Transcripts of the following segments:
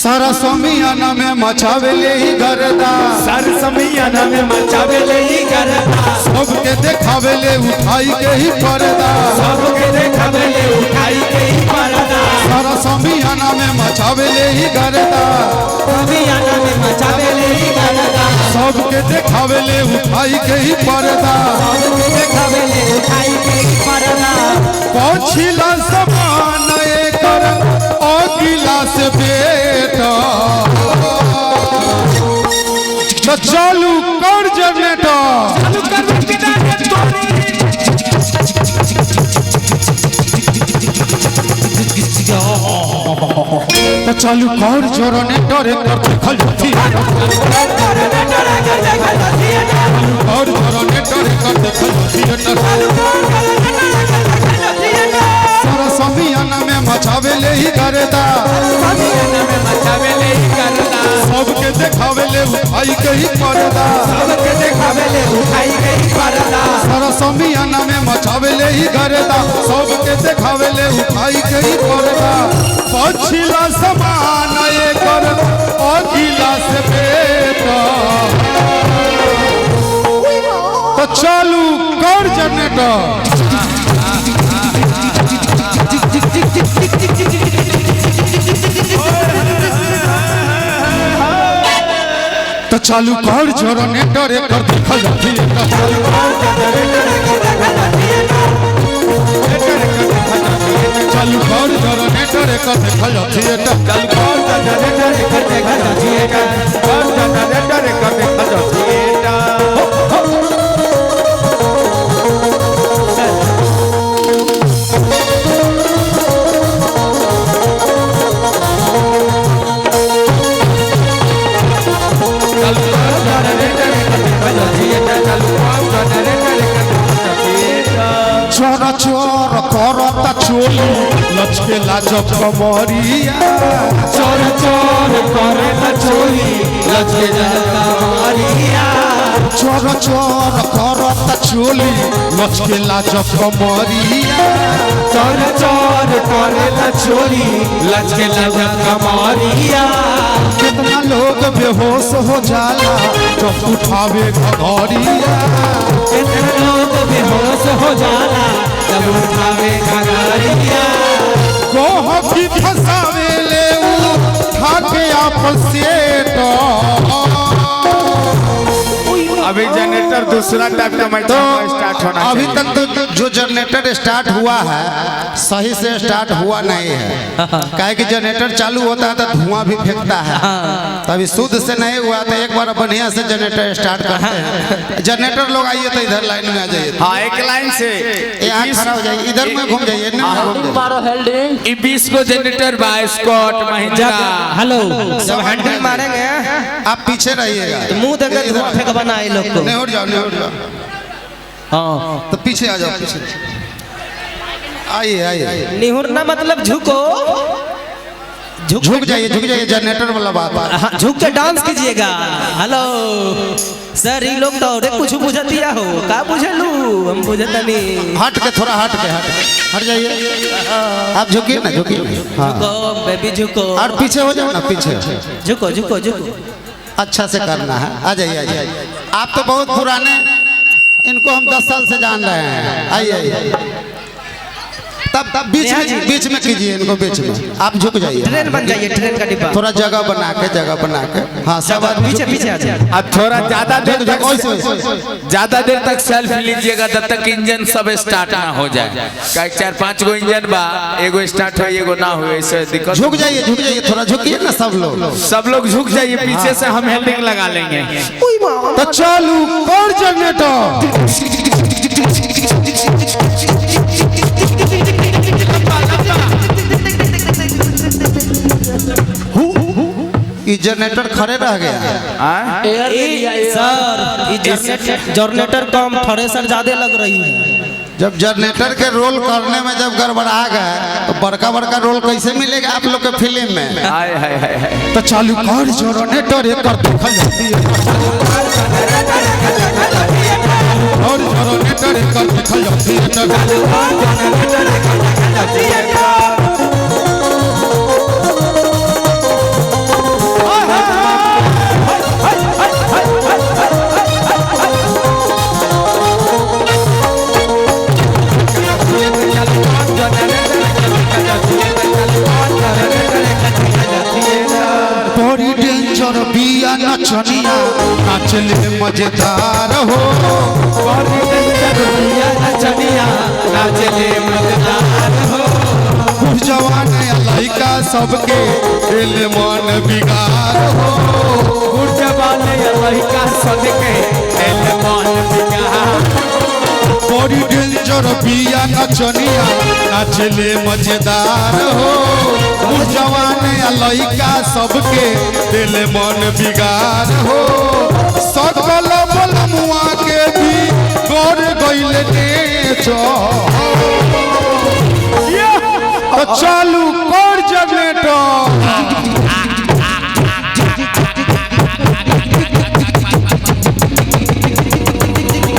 सारा समियाना में मचावेले ही गरदा, सारा समियाना में मचावेले ही गरदा, सबके देखावेले उठाई के ही पर्दा, सबके देखावेले उठाई के ही पर्दा। सारा समियाना में मचावेले ही गरदा, समियाना में मचावेले ही गरदा, सबके देखावेले उठाई के ही पर्दा, सबके देखावेले उठाई के ही पर्दा। पछिला समान एकर अगिला से बेटा, चालू कर जनरेटर, चालू कर तो चालू कर जनरेटर कर देखल थी, और जनरेटर कर देखल थिएटर, सारा समियाना में मचावेले ही गरदा, समियाना में मचावेले ही गरदा, सबके देखावेले उठाई के ही पर्दा, सबके देखावेले उठाई के ही पर्दा। सारा समियाना में मचावेले ही गरदा, सबके देखावेले उठाई के ही पर्दा। पछिला समान एकर अगिला से बेटा, तो चालू कर जनरेटर, तो चालू कर जनरेटर एकर देखल थिएटर, चालू कर जनरेटर एकर देखल थिएटर, चोर चोर करता चोली लचके लाजब कमरिया, चोर चोर करेला चोरी लचके जलता मारिया, चोर चोर करता चोली लचके लाजब कमरिया, चोर चोर करेला चोरी लचके जलता मारिया। कितना लोग बेहोश हो जाला जब उठावे घघरिया, कितना लोग बेहोश हो जाला जब उठावे घघरिया, कोह की फसावे ले ठाके आपस सेट। अभी जनरेटर दूसरा टाइप का स्टार्ट होना अभी तक तो जो जनरेटर स्टार्ट हुआ है सही से स्टार्ट हुआ नहीं है, काहे कि जनरेटर चालू होता है तो धुआं भी फेंकता है, तभी शुद्ध से नहीं हुआ तो एक बार बढ़िया से जनरेटर स्टार्ट करते हैं। जनरेटर लोग आइए तो इधर लाइन में आ जाइए, हाँ एक लाइन से यहाँ खड़ा हो जाइए, इधर में घूम जाइए, ये 20 को generator by Scott Mahindra. Hello जब हैंडल मारेंगे आप पीछे रहिएगा, मुंह देकर धुआं फेंकवाना है लोग को। नहीं हो जाओ, नहीं हो जाओ, हाँ तो पीछे आ जाओ, पीछे आइए आइए, निहुरना मतलब झुको, झुक जाइए जनरेटर वाला बात। हाँ, झुक के डांस कीजिएगा। हेलो सर, ये लोग तो और कुछ बुझतिया हो का बुझलू, हम बुझता नहीं। हट के थोड़ा हट जाइए, आप झुकिए ना, झुकिए ना, हाँ झुको बेबी झुको, और पीछे हो जाओ ना, पीछे झुको झुको झुको, अच्छा से करना है। आ जाइए आप तो बहुत पुराने, इनको हम 10 साल से जान रहे हैं। आइए तब बीच में कीजिए इनको, बीच में आप झुक जाइए, ट्रेन बन जाइए, ट्रेन का डिब्बा, थोड़ा जगह बना के, हाँ सब पीछे पीछे आ जाए। अब थोड़ा ज्यादा देर तक सेल्फी लीजिएगा जब तक इंजन सब स्टार्ट ना हो जाए। 4-5 गो इंजन बा, एगो स्टार्ट हो एगो ना हो, ऐसे दिक्कत। झुक जाइए थोड़ा झुकिए ना, सब लोग झुक जाइए, पीछे से हम हेल्डिंग लगा लेंगे। तो चालू कर जनरेटर, जनरेटर खड़े रह गया सर, जनरेटर कम थ्रेसर ज्यादा लग रही है। जब जनरेटर के रोल करने में जब गड़बड़ा गए तो बड़का रोल कैसे मिलेगा आप लोग के फिल्म में। तो चालू कर जनरेटर एकर देखल जाती है, और जनरेटर एकर देखल जाती है। नचनिया नाचले मजेदार हो बड़ी डेंजर बिया नचनिया नाचले मजेदार हो जवान लड़का सबके दिल मन बिगाड़ हो जवान लड़का सबके दिल मन बिगाड़ बड़ी डेंजर बिया नचनिया नाचले मजेदार हो जवान लड़का सबके दिल मन बिगाड़ हो सकल बलमुआ के भी गौर गइल नेचो तो चालू कर जनरेटर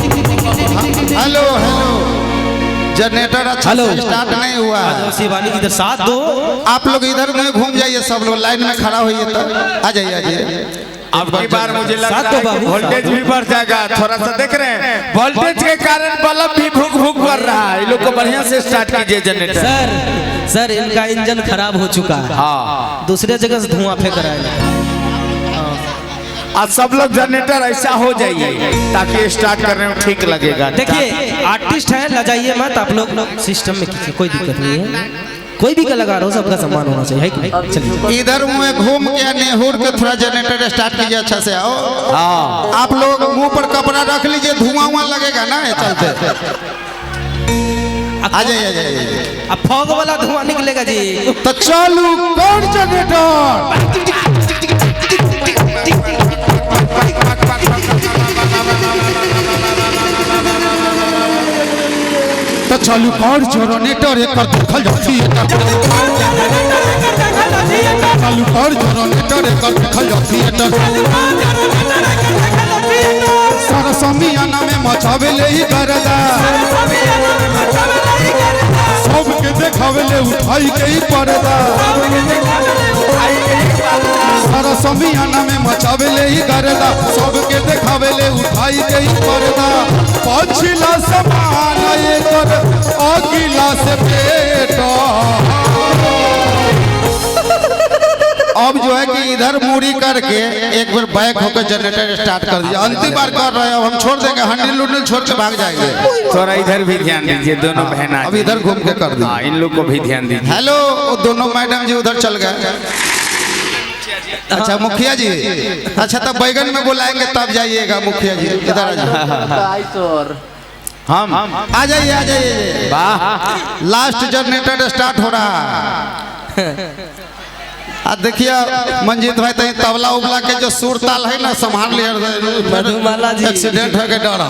हेलो हेलो जनरेटर अच्छा हेलो। से स्टार्ट नहीं हुआ है। शिवानी इधर साथ दो। आप लोग इधर में घूम जाइए सब लोग लाइन में खड़ा होइए तो आ जाइए आ जाइए अब की बार मुझे लग साथ रहा तो है बाबू, वोल्टेज भी बढ़ जाएगा थोड़ा सा देख रहे हैं वोल्टेज के कारण बल्ब भी भुक भुक कर रहा है इन लोग को बढ़िया से स्टार्ट कीजिए जनरेटर सर इनका इंजन खराब हो चुका है हाँ दूसरे जगह से धुआं फेंक रहा है आज सब लोग जनरेटर ऐसा हो जाइए ताकि स्टार्ट करने में ठीक लगेगा देखिए आर्टिस्ट है लजाइए मत आप लोग सिस्टम में कीजिए कोई दिक्कत नहीं है कोई भी कलाकार हो सबका सम्मान होना चाहिए है कि नहीं? चलिए इधर में घूम के नेहुर के थोड़ा जनरेटर स्टार्ट कीजिए अच्छा से आओ हाँ आप लोग मुंह पर कपड़ा रख लीजिए धुआं वहां लगेगा ना ये चलते आ जाइए अब फॉग वाला धुआं निकलेगा जी तो चालू कर जनरेटर तो चालू कर जनरेटर एक देखल जाती है चालू कर जनरेटर एक देखल जाती है सारा समियाना में मचावे ले ही करदा सबके देखावे ले उठाई के ही पर्दा सारा समियाना में मचावे ले ही करदा सबके देखावे ले उठाई के ही पर्दा पछिला समान एकर अगिला से पेटा अब जो है कि इधर मुड़ी करके एक बार बैक होकर जनरेटर स्टार्ट कर दिया अंतिम बार कर रहे हैं अब हम छोड़ देंगे हंडिल उंडिल छोड़ के भाग जाएंगे थोड़ा इधर भी ध्यान दीजिए दोनों बहन अब इधर घूम के कर दिया हाँ इन लोग को भी ध्यान दीजिए हेलो वो दोनों मैडम जी उधर चल गए अच्छा मुखिया जी अच्छा तब बैगन में बुलाएंगे तब जाइएगा मुखिया जी इधर आ जाइए हम आ जाइए वाह लास्ट जनरेटर स्टार्ट हो रहा है देखिए मंजीत भाई तही तबला उबला के जो सुर ताल है ना संभाल मधुमाला जी। लिया एक्सीडेंट हो के डर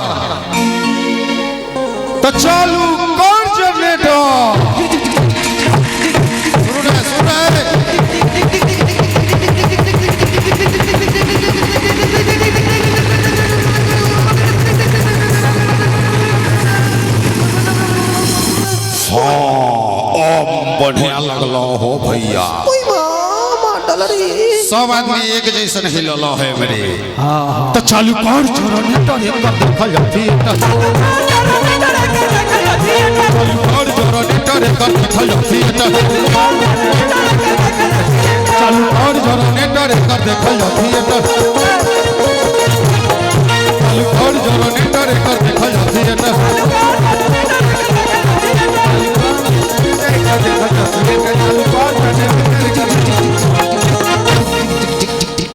तो चालू कर जनरेटर सुन रहे बढ़िया लगलो हो भैया सब आदमी एक जैसन हिललो है मेरे तो चालू कर जनरेटर एक देखल जाती चालू कर जनरेटर एक देखल जाती चालू कर जनरेटर एक देखल जाती